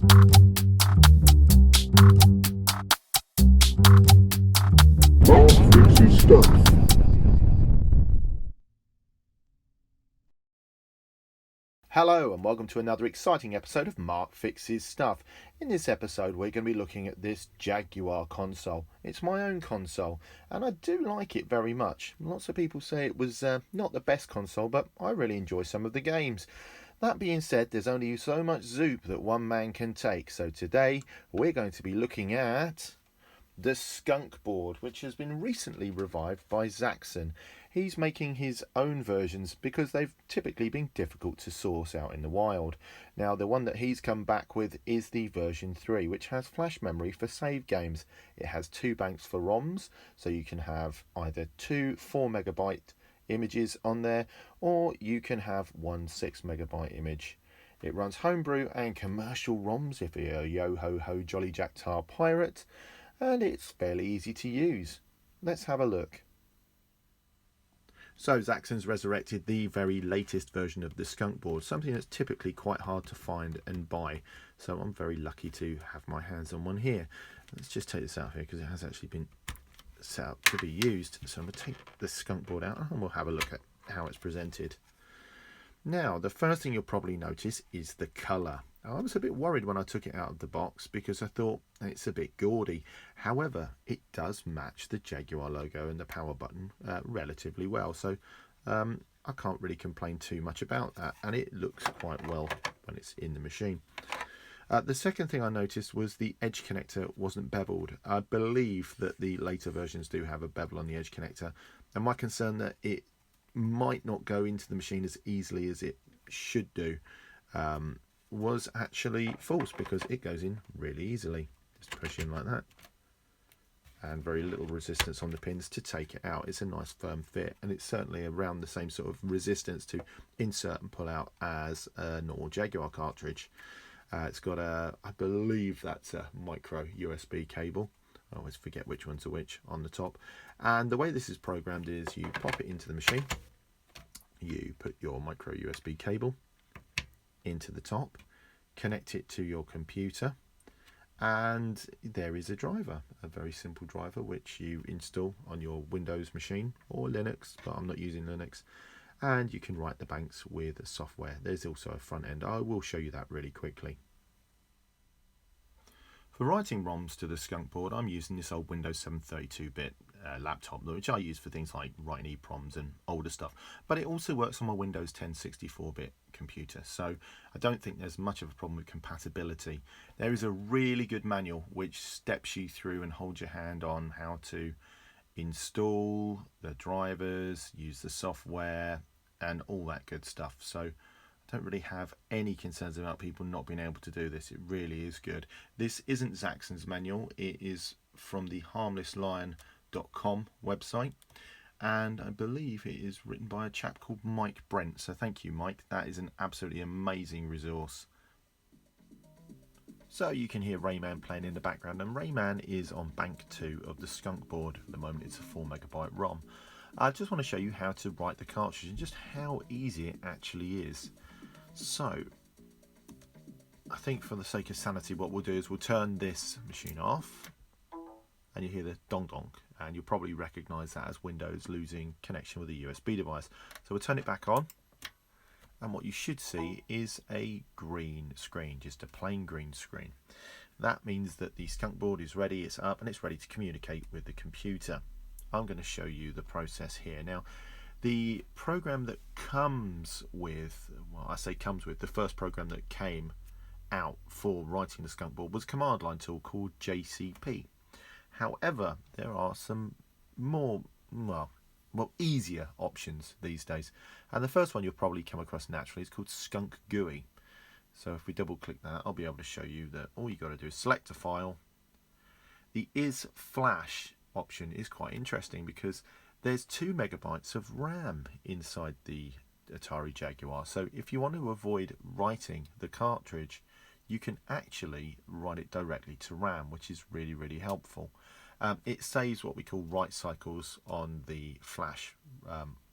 Hello and welcome to another exciting episode of Mark Fixes Stuff. In this episode we're going to be looking at this Jaguar console. It's my own console and I do like it very much. Lots of people say it was not the best console, but I really enjoy some of the games. That being said, there's only so much zoop that one man can take, so today we're going to be looking at the Skunkboard, which has been recently revived by Zaxon. He's making his own versions because they've typically been difficult to source out in the wild. Now, the one that he's come back with is the version 3, which has flash memory for save games. It has 2 banks for ROMs, so you can have either 2 4-megabyte images on there, or you can have 1 6-megabyte image. It runs Homebrew and Commercial ROMs if you're a yo-ho-ho jolly jack tar pirate, and it's fairly easy to use. Let's have a look. So Zaxon's resurrected the very latest version of the Skunkboard, something that's typically quite hard to find and buy. So I'm very lucky to have my hands on one here. Let's just take this out here because it has actually been set up to be used. So I'm going to take the Skunkboard out and we'll have a look at how it's presented. Now, the first thing you'll probably notice is the colour. I was a bit worried when I took it out of the box because I thought it's a bit gaudy. However, it does match the Jaguar logo and the power button relatively well. So I can't really complain too much about that. And it looks quite well when it's in the machine. The second thing I noticed was the edge connector wasn't beveled. I believe that the later versions do have a bevel on the edge connector. And my concern that it might not go into the machine as easily as it should do was actually false, because it goes in really easily. Just push in like that, and very little resistance on the pins to take it out. It's a nice firm fit, and it's certainly around the same sort of resistance to insert and pull out as a normal Jaguar cartridge. It's got a, I believe that's a micro USB cable. I always forget which one's which on the top. And the way this is programmed is you pop it into the machine, you put your micro USB cable into the top, connect it to your computer, and there is a driver, a very simple driver which you install on your Windows machine or Linux, but I'm not using Linux, and you can write the banks with software. There's also a front end. I will show you that really quickly. For writing ROMs to the Skunkboard, I'm using this old Windows 7 32-bit laptop, which I use for things like writing EPROMs and older stuff. But it also works on my Windows 10 64-bit computer, so I don't think there's much of a problem with compatibility. There is a really good manual which steps you through and holds your hand on how to install the drivers, use the software, and all that good stuff. So don't really have any concerns about people not being able to do this. It really is good. This isn't Zaxon's manual. It is from the harmlesslion.com website, and I believe it is written by a chap called Mike Brent. So thank you, Mike. That is an absolutely amazing resource. So you can hear Rayman playing in the background, and Rayman is on bank 2 of the Skunkboard at the moment. It's a 4-megabyte ROM. I just want to show you how to write the cartridge and just how easy it actually is. So I think for the sake of sanity, what we'll do is we'll turn this machine off, and you hear the dong dong, and you'll probably recognize that as Windows losing connection with a USB device. So we'll turn it back on, and what you should see is a green screen, just a plain green screen. That means that the Skunkboard is ready, it's up, and it's ready to communicate with the computer. I'm going to show you the process here. Now, the program that comes with, well, I say comes with, the first program that came out for writing the Skunkboard was a command line tool called JCP. However, there are some more, well, easier options these days. And the first one you'll probably come across naturally is called Skunk GUI. So if we double click that, I'll be able to show you that all you got to do is select a file. The is flash option is quite interesting because there's 2 megabytes of RAM inside the Atari Jaguar. So if you want to avoid writing the cartridge, you can actually write it directly to RAM, which is really, really helpful. It saves what we call write cycles on the flash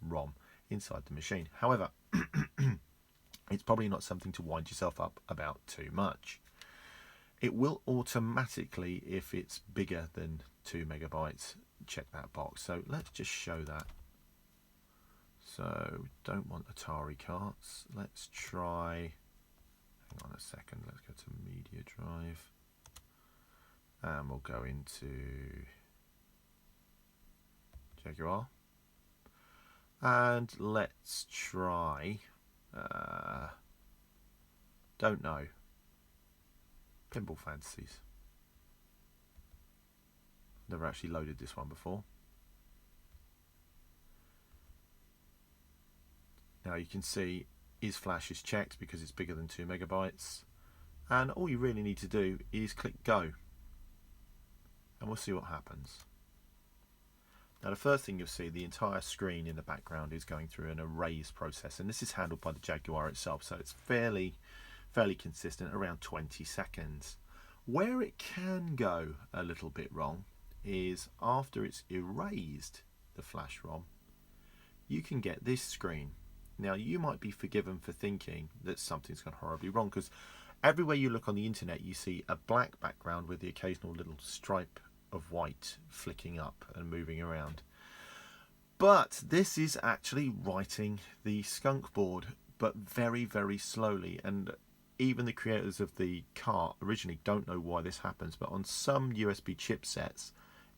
ROM inside the machine. However, it's probably not something to wind yourself up about too much. It will automatically, if it's bigger than 2 megabytes, check that box. So let's just show that. So we don't want Atari carts. Let's try, hang on a second, let's go to media drive. And we'll go into Jaguar. And let's try, don't know, Pinball Fantasies. Never actually loaded this one before. Now you can see is flash is checked because it's bigger than 2 megabytes. And all you really need to do is click go. And we'll see what happens. Now the first thing you'll see, the entire screen in the background is going through an erase process, and this is handled by the Jaguar itself, so it's fairly consistent, around 20 seconds. Where it can go a little bit wrong is after it's erased the flash ROM, you can get this screen. Now you might be forgiven for thinking that something's gone horribly wrong, because everywhere you look on the internet you see a black background with the occasional little stripe of white flicking up and moving around. But this is actually writing the skunk-board, but very slowly, and even the creators of the cart originally don't know why this happens, but on some USB chipsets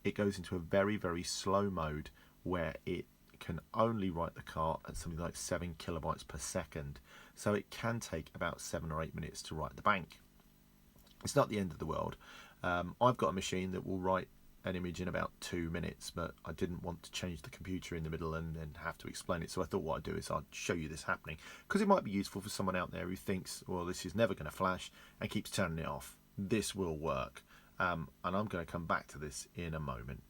it goes into a very slow mode where it can only write the cart at something like 7 kilobytes per second, so it can take about 7 or 8 minutes to write the bank. It's not the end of the world. I've got a machine that will write an image in about 2 minutes, but I didn't want to change the computer in the middle and have to explain it, so I thought what I'd do is I'd show you this happening, because it might be useful for someone out there who thinks, well, this is never going to flash, and keeps turning it off. This will work, and I'm going to come back to this in a moment.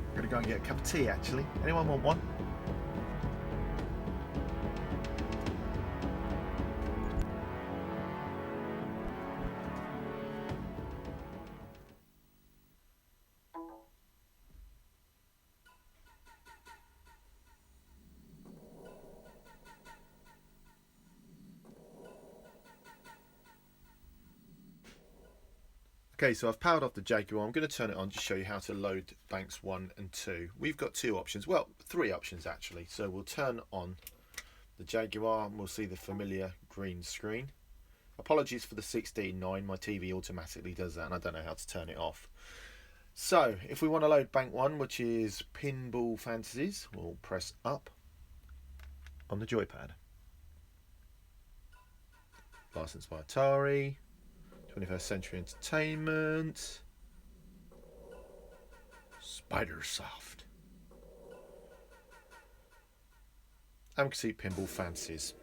I'm going to go and get a cup of tea actually. Anyone want one? Okay, so I've powered off the Jaguar. I'm going to turn it on to show you how to load banks 1 and 2. We've got 2 options, well 3 options actually. So we'll turn on the Jaguar and we'll see the familiar green screen. Apologies for the 16:9, my TV automatically does that and I don't know how to turn it off. So if we want to load bank 1, which is Pinball Fantasies, we'll press up on the joypad. Licensed by Atari, 21st Century Entertainment, Spidersoft. And we can see Pinball Fantasies.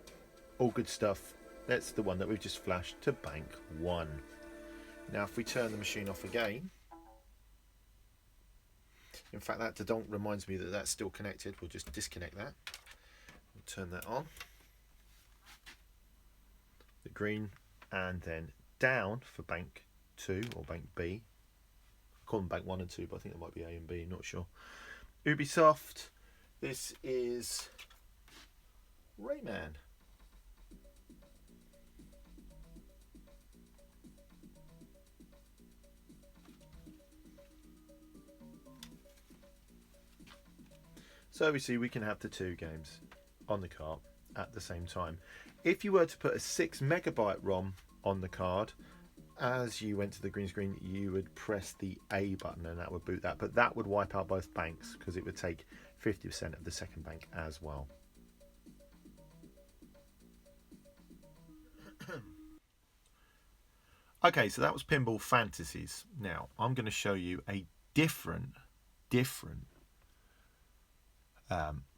All good stuff. That's the one that we've just flashed to bank 1. Now if we turn the machine off again, in fact that donk reminds me that that's still connected. We'll just disconnect that. We'll turn that on. The green, and then down for bank 2 or bank B. I call them bank 1 and 2, but I think it might be A and B, not sure. Ubisoft. This is Rayman. So we see we can have the 2 games on the cart at the same time. If you were to put a 6 megabyte ROM on the card, as you went to the green screen, you would press the A button and that would boot that, but that would wipe out both banks because it would take 50% of the second bank as well. Okay, so that was Pinball Fantasies. Now I'm going to show you a different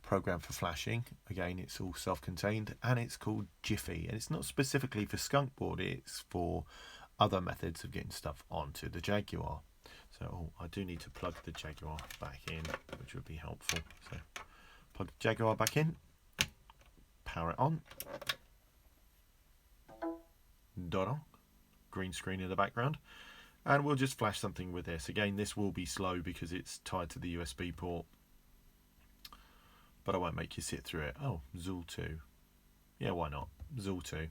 program for flashing. Again, it's all self-contained and it's called Jiffy, and it's not specifically for skunk-board, it's for other methods of getting stuff onto the Jaguar. So I do need to plug the Jaguar back in, which would be helpful. So plug the Jaguar back in, power it on, da-da, green screen in the background, and we'll just flash something with this. Again, this will be slow because it's tied to the USB port, but I won't make you sit through it. Oh, Zool 2. Yeah, why not? Zool 2.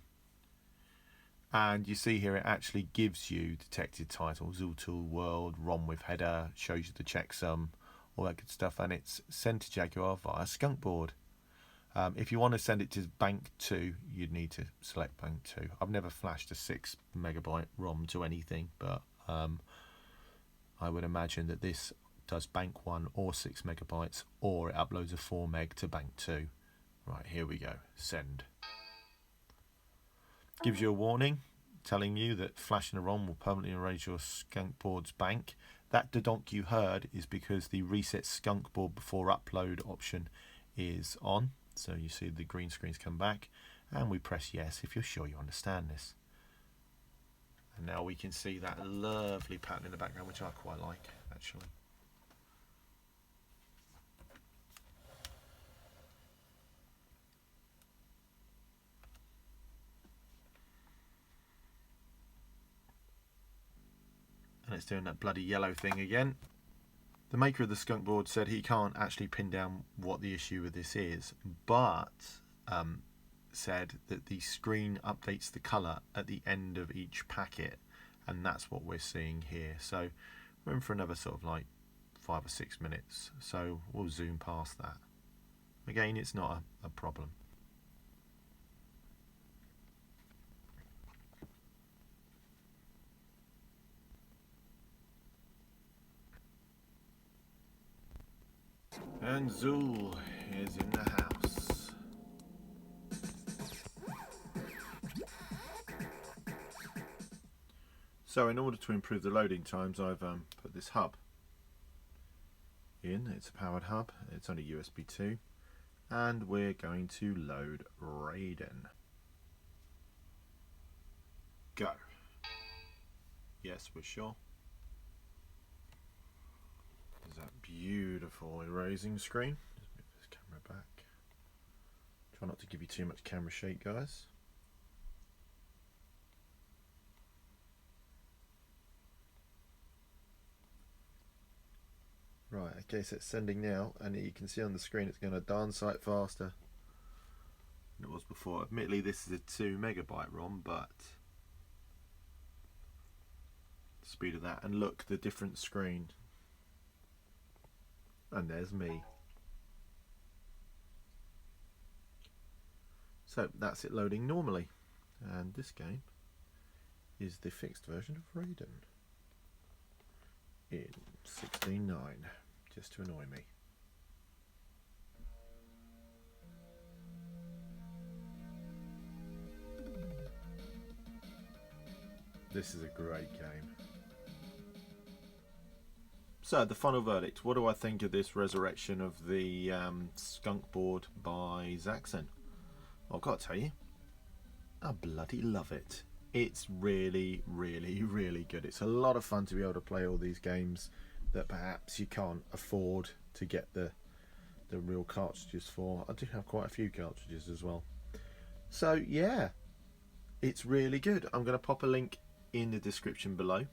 And you see here it actually gives you detected titles, Zootool World, ROM with header, shows you the checksum, all that good stuff, and it's sent to Jaguar via Skunkboard. If you want to send it to Bank 2, you'd need to select Bank 2. I've never flashed a 6 megabyte ROM to anything, but I would imagine that this does Bank 1 or 6 megabytes, or it uploads a 4 meg to Bank 2. Right, here we go, send. Gives you a warning telling you that flashing a ROM will permanently erase your Skunkboard's bank. That dodonk you heard is because the reset Skunkboard before upload option is on. So you see the green screens come back, and we press yes if you're sure you understand this. And now we can see that lovely pattern in the background, which I quite like actually. And it's doing that bloody yellow thing again. The maker of the Skunkboard said he can't actually pin down what the issue with this is, but said that the screen updates the colour at the end of each packet, and that's what we're seeing here. So we're in for another sort of like 5 or 6 minutes, so we'll zoom past that. Again, it's not a problem. And Zool is in the house. So in order to improve the loading times, I've put this hub in. It's a powered hub, it's only USB 2, and we're going to load Raiden. Go. Yes, we're sure. That beautiful erasing screen. Just move this camera back. Try not to give you too much camera shake, guys. Right, okay, so it's sending now, and you can see on the screen it's going a darn sight faster than it was before. Admittedly, this is a 2 megabyte ROM, but the speed of that, and look, the different screen. And there's me. So that's it loading normally. And this game is the fixed version of Raiden in 16:9, just to annoy me. This is a great game. So the final verdict, what do I think of this resurrection of the Skunkboard by Zaxon? Well, I've got to tell you, I bloody love it. It's really, really, really good. It's a lot of fun to be able to play all these games that perhaps you can't afford to get the real cartridges for. I do have quite a few cartridges as well. So yeah, it's really good. I'm going to pop a link in the description below,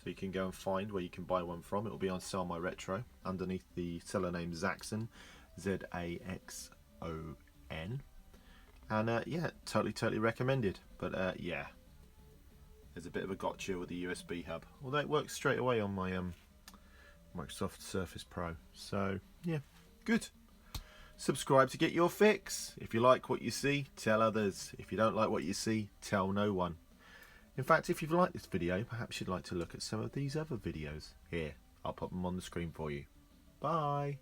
so you can go and find where you can buy one from. It will be on Sell My Retro underneath the seller name Zaxon, Z-A-X-O-N. And yeah, totally recommended. But yeah, there's a bit of a gotcha with the USB hub, although it works straight away on my Microsoft Surface Pro. So yeah, good. Subscribe to get your fix. If you like what you see, tell others. If you don't like what you see, tell no one. In fact, if you've liked this video, perhaps you'd like to look at some of these other videos. Here, I'll pop them on the screen for you. Bye!